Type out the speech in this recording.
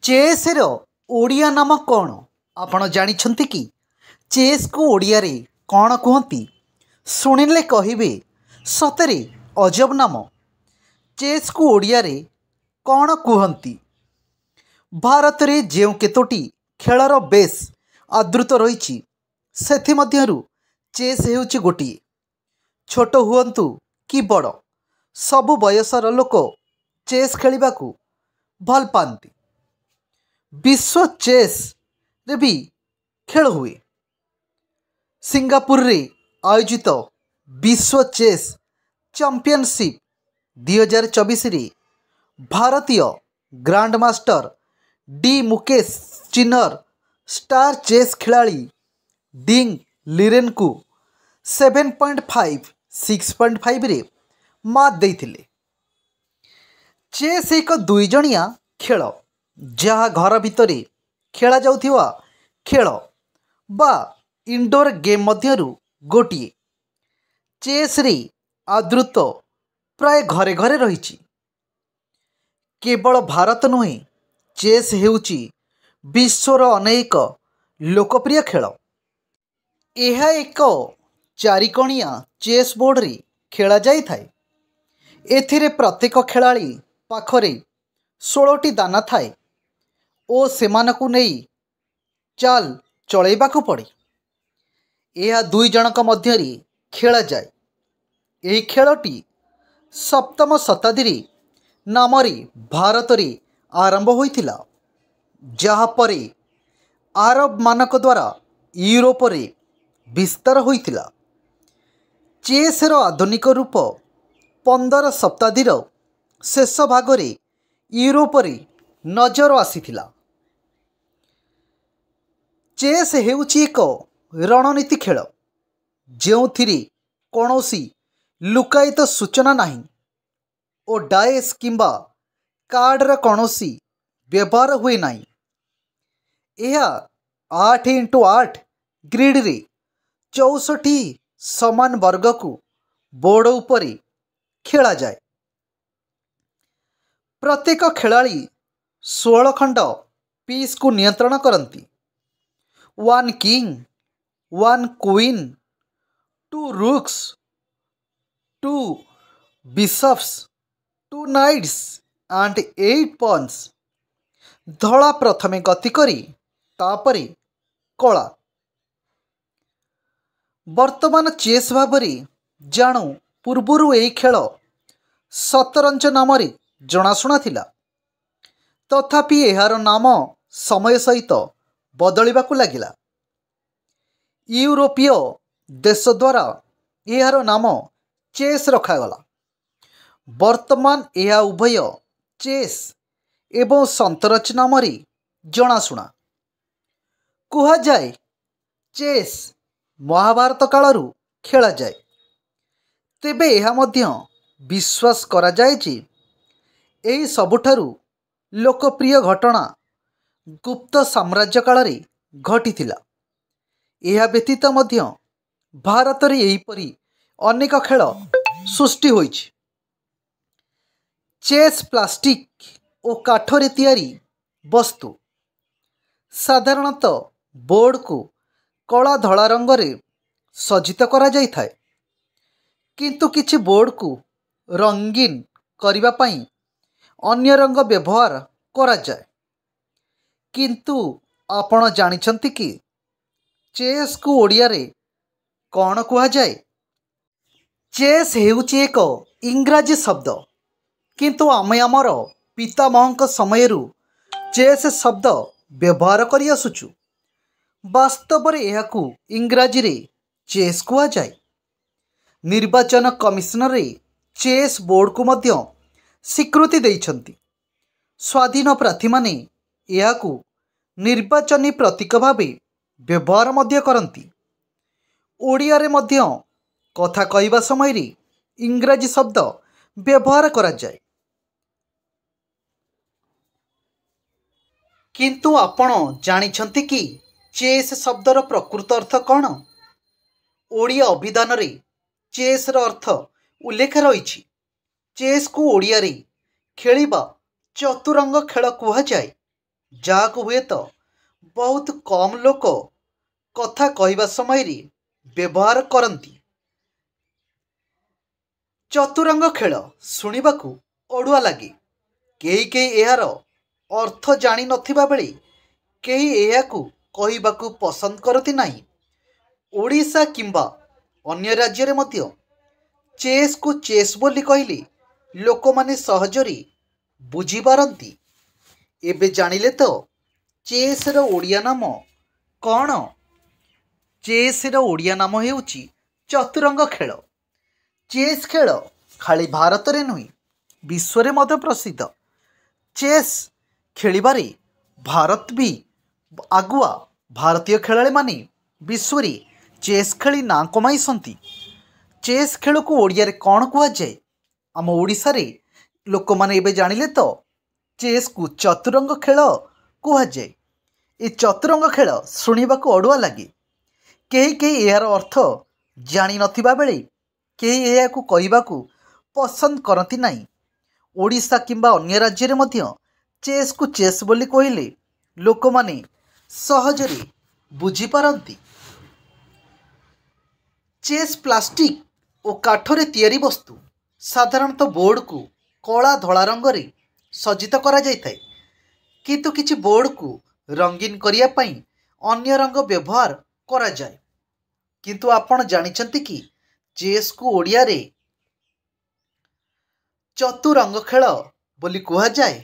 ଚେସ୍ର ଓଡ଼ିଆ ନାମ କ'ଣ ଆପଣ ଜାଣିଛନ୍ତି କି? ଚେସ୍କୁ ଓଡ଼ିଆରେ କ'ଣ କୁହନ୍ତି? ଶୁଣିଲେ କହିବେ ସତରେ ଅଜବ ନାମ। ଚେସ୍କୁ ଓଡ଼ିଆରେ କ'ଣ କୁହନ୍ତି? ଭାରତରେ ଯେଉଁ କେତୋଟି ଖେଳର ବେଶ୍ ଆଦୃତ ରହିଛି ସେଥିମଧ୍ୟରୁ ଚେସ୍ ହେଉଛି ଗୋଟିଏ। ଛୋଟ ହୁଅନ୍ତୁ କି ବଡ଼, ସବୁ ବୟସର ଲୋକ ଚେସ୍ ଖେଳିବାକୁ ଭଲ ପାଆନ୍ତି। ବିଶ୍ୱ ଚେସ୍ରେ ବି ଖେଳ ହୁଏ। ସିଙ୍ଗାପୁରରେ ଆୟୋଜିତ ବିଶ୍ୱ ଚେସ୍ ଚାମ୍ପିଅନସିପ୍ 2024ରେ ଭାରତୀୟ ଗ୍ରାଣ୍ଡମାଷ୍ଟର ଡି ମୁକେଶ ଚିନର ଷ୍ଟାର ଚେସ୍ ଖେଳାଳି ଡିଙ୍ଗ୍ ଲିରେନ୍ଙ୍କୁ 7.5 6.5ରେ ମାତ୍ ଦେଇଥିଲେ। ଚେସ୍ ଏକ ଦୁଇଜଣିଆ ଖେଳ ଯାହା ଘର ଭିତରେ ଖେଳାଯାଉଥିବା ଖେଳ ବା ଇନଡୋର୍ ଗେମ୍ ମଧ୍ୟରୁ ଗୋଟିଏ। ଚେସ୍ରେ ଆଦୃତ ପ୍ରାୟ ଘରେ ଘରେ ରହିଛି। କେବଳ ଭାରତ ନୁହେଁ, ଚେସ୍ ହେଉଛି ବିଶ୍ୱର ଅନେକ ଲୋକପ୍ରିୟ ଖେଳ। ଏହା ଏକ ଚାରିକଣିଆ ଚେସ୍ ବୋର୍ଡ଼ରେ ଖେଳାଯାଇଥାଏ। ଏଥିରେ ପ୍ରତ୍ୟେକ ଖେଳାଳି ପାଖରେ 16ଟି ଦାନା ଥାଏ ଓ ସେମାନଙ୍କୁ ନେଇ ଚାଲ୍ ଚଳାଇବାକୁ ପଡ଼େ। ଏହା ଦୁଇ ଜଣଙ୍କ ମଧ୍ୟରେ ଖେଳାଯାଏ। ଏହି ଖେଳଟି ସପ୍ତମ ଶତାବ୍ଦୀରେ ନାମରେ ଭାରତରେ ଆରମ୍ଭ ହୋଇଥିଲା, ଯାହା ପରେ ଆରବମାନଙ୍କ ଦ୍ୱାରା ୟୁରୋପରେ ବିସ୍ତାର ହୋଇଥିଲା। ଚେସ୍ର ଆଧୁନିକ ରୂପ 15 ଶତାବ୍ଦୀର ଶେଷ ଭାଗରେ ୟୁରୋପରେ ନଜର ଆସିଥିଲା। ଚେସ୍ ହେଉଛି ଏକ ରଣନୀତି ଖେଳ ଯେଉଁଥିରେ କୌଣସି ଲୁକ୍କାୟିତ ସୂଚନା ନାହିଁ ଓ ଡାଏସ୍ କିମ୍ବା କାର୍ଡ଼ର କୌଣସି ବ୍ୟବହାର ହୁଏ ନାହିଁ। ଏହା 8x8 ଗ୍ରିଡ଼ରେ 64 ସମାନ ବର୍ଗକୁ ବୋର୍ଡ଼ ଉପରେ ଖେଳାଯାଏ। ପ୍ରତ୍ୟେକ ଖେଳାଳି 16 ଖଣ୍ଡ ପିସ୍କୁ ନିୟନ୍ତ୍ରଣ କରନ୍ତି। 1 king, 1 queen, 2 ରୁକ୍ସ, 2 ବିଶପ୍ସ, 2 nights and 8 Pond's. ଧଳା ପ୍ରଥମେ ଗତି କରି ତାପରେ କଳା। ବର୍ତ୍ତମାନ ଚେସ୍ ଭାବରେ ଜାଣୁ ପୂର୍ବରୁ ଏହି ଖେଳ ଶତରଞ୍ଜ ନାମରେ ଜଣାଶୁଣା ଥିଲା। ତଥାପି ଏହାର ନାମ ସମୟ ସହିତ ବଦଳିବାକୁ ଲାଗିଲା। ୟୁରୋପୀୟ ଦେଶ ଦ୍ୱାରା ଏହାର ନାମ ଚେସ୍ ରଖାଗଲା। ବର୍ତ୍ତମାନ ଏହା ଉଭୟ ଚେସ୍ ଏବଂ ଶତରଞ୍ଜ ନାମରେ ଜଣାଶୁଣା। କୁହାଯାଏ ଚେସ୍ ମହାଭାରତ କାଳରୁ ଖେଳାଯାଏ। ତେବେ ଏହା ମଧ୍ୟ ବିଶ୍ୱାସ କରାଯାଏ ଯେ ଏହି ସବୁଠାରୁ ଲୋକପ୍ରିୟ ଘଟଣା ଗୁପ୍ତ ସାମ୍ରାଜ୍ୟ କାଳରେ ଘଟିଥିଲା। ଏହା ବ୍ୟତୀତ ମଧ୍ୟ ଭାରତରେ ଏହିପରି ଅନେକ ଖେଳ ସୃଷ୍ଟି ହୋଇଛି। ଚେସ୍ ପ୍ଲାଷ୍ଟିକ୍ ଓ କାଠରେ ତିଆରି ବସ୍ତୁ। ସାଧାରଣତଃ ବୋର୍ଡ଼କୁ କଳା ଧଳା ରଙ୍ଗରେ ସଜ୍ଜିତ କରାଯାଇଥାଏ, କିନ୍ତୁ କିଛି ବୋର୍ଡ଼କୁ ରଙ୍ଗୀନ କରିବା ପାଇଁ ଅନ୍ୟ ରଙ୍ଗ ବ୍ୟବହାର କରାଯାଏ। କିନ୍ତୁ ଆପଣ ଜାଣିଛନ୍ତି କି ଚେସ୍କୁ ଓଡ଼ିଆରେ କ'ଣ କୁହାଯାଏ? ଚେସ୍ ହେଉଛି ଏକ ଇଂରାଜୀ ଶବ୍ଦ, କିନ୍ତୁ ଆମେ ଆମର ପିତାମହଙ୍କ ସମୟରୁ ଚେସ୍ ଶବ୍ଦ ବ୍ୟବହାର କରି ଆସୁଛୁ। ବାସ୍ତବରେ ଏହାକୁ ଇଂରାଜୀରେ ଚେସ୍ କୁହାଯାଏ। ନିର୍ବାଚନ କମିଶନରେ ଚେସ୍ ବୋର୍ଡ଼କୁ ମଧ୍ୟ ସ୍ୱୀକୃତି ଦେଇଛନ୍ତି। ସ୍ୱାଧୀନ ପ୍ରାର୍ଥୀମାନେ ଏହାକୁ ନିର୍ବାଚନୀ ପ୍ରତୀକ ଭାବେ ବ୍ୟବହାର ମଧ୍ୟ କରନ୍ତି। ଓଡ଼ିଆରେ ମଧ୍ୟ କଥା କହିବା ସମୟରେ ଇଂରାଜୀ ଶବ୍ଦ ବ୍ୟବହାର କରାଯାଏ। କିନ୍ତୁ ଆପଣ ଜାଣିଛନ୍ତି କି ଚେସ୍ ଶବ୍ଦର ପ୍ରକୃତ ଅର୍ଥ କ'ଣ? ଓଡ଼ିଆ ଅଭିଧାନରେ ଚେସ୍ର ଅର୍ଥ ଉଲ୍ଲେଖ ରହିଛି। ଚେସ୍କୁ ଓଡ଼ିଆରେ ଖେଳିବା ଚତୁରଙ୍ଗ ଖେଳ କୁହାଯାଏ। ଯାହାକୁ ହୁଏତ ବହୁତ କମ୍ ଲୋକ କଥା କହିବା ସମୟରେ ବ୍ୟବହାର କରନ୍ତି। ଚତୁରଙ୍ଗ ଖେଳ ଶୁଣିବାକୁ ଅଡ଼ୁଆ ଲାଗେ। କେହି କେହି ଏହାର ଅର୍ଥ ଜାଣିନଥିବା ବେଳେ କେହି ଏହାକୁ କହିବାକୁ ପସନ୍ଦ କରନ୍ତି ନାହିଁ। ଓଡ଼ିଶା କିମ୍ବା ଅନ୍ୟ ରାଜ୍ୟରେ ମଧ୍ୟ ଚେସ୍କୁ ଚେସ୍ ବୋଲି କହିଲେ ଲୋକମାନେ ସହଜରେ ବୁଝିପାରନ୍ତି। ଏବେ ଜାଣିଲେ ତ ଚେସ୍ର ଓଡ଼ିଆ ନାମ କ'ଣ? ଚେସ୍ର ଓଡ଼ିଆ ନାମ ହେଉଛି ଚତୁରଙ୍ଗ ଖେଳ। ଚେସ୍ ଖେଳ ଖାଲି ଭାରତରେ ନୁହେଁ, ବିଶ୍ୱରେ ମଧ୍ୟ ପ୍ରସିଦ୍ଧ। ଚେସ୍ ଖେଳିବାରେ ଭାରତ ବି ଆଗୁଆ। ଭାରତୀୟ ଖେଳାଳିମାନେ ବିଶ୍ୱରେ ଚେସ୍ ଖେଳି ନାଁ କମାଇଛନ୍ତି। ଚେସ୍ ଖେଳକୁ ଓଡ଼ିଆରେ କ'ଣ କୁହାଯାଏ? ଆମ ଓଡ଼ିଶାରେ ଲୋକମାନେ ଏବେ ଜାଣିଲେ ତ ଚେସ୍କୁ ଚତୁରଙ୍ଗ ଖେଳ କୁହାଯାଏ। ଏ ଚତୁରଙ୍ଗ ଖେଳ ଶୁଣିବାକୁ ଅଡ଼ୁଆ ଲାଗେ। କେହି କେହି ଏହାର ଅର୍ଥ ଜାଣିନଥିବା ବେଳେ କେହି ଏହାକୁ କହିବାକୁ ପସନ୍ଦ କରନ୍ତି ନାହିଁ। ଓଡ଼ିଶା କିମ୍ବା ଅନ୍ୟ ରାଜ୍ୟରେ ମଧ୍ୟ ଚେସ୍କୁ ଚେସ୍ ବୋଲି କହିଲେ ଲୋକମାନେ ସହଜରେ ବୁଝିପାରନ୍ତି। ଚେସ୍ ପ୍ଲାଷ୍ଟିକ୍ ଓ କାଠରେ ତିଆରି ବସ୍ତୁ। ସାଧାରଣତଃ ବୋର୍ଡ଼କୁ କଳା ଧଳା ରଙ୍ଗରେ ସଜ୍ଜିତ କରାଯାଇଥାଏ, କିନ୍ତୁ କିଛି ବୋର୍ଡ଼କୁ ରଙ୍ଗୀନ କରିବା ପାଇଁ ଅନ୍ୟ ରଙ୍ଗ ବ୍ୟବହାର କରାଯାଏ। କିନ୍ତୁ ଆପଣ ଜାଣିଛନ୍ତି କି ଚେସ୍କୁ ଓଡ଼ିଆରେ ଚତୁରଙ୍ଗ ଖେଳ ବୋଲି କୁହାଯାଏ?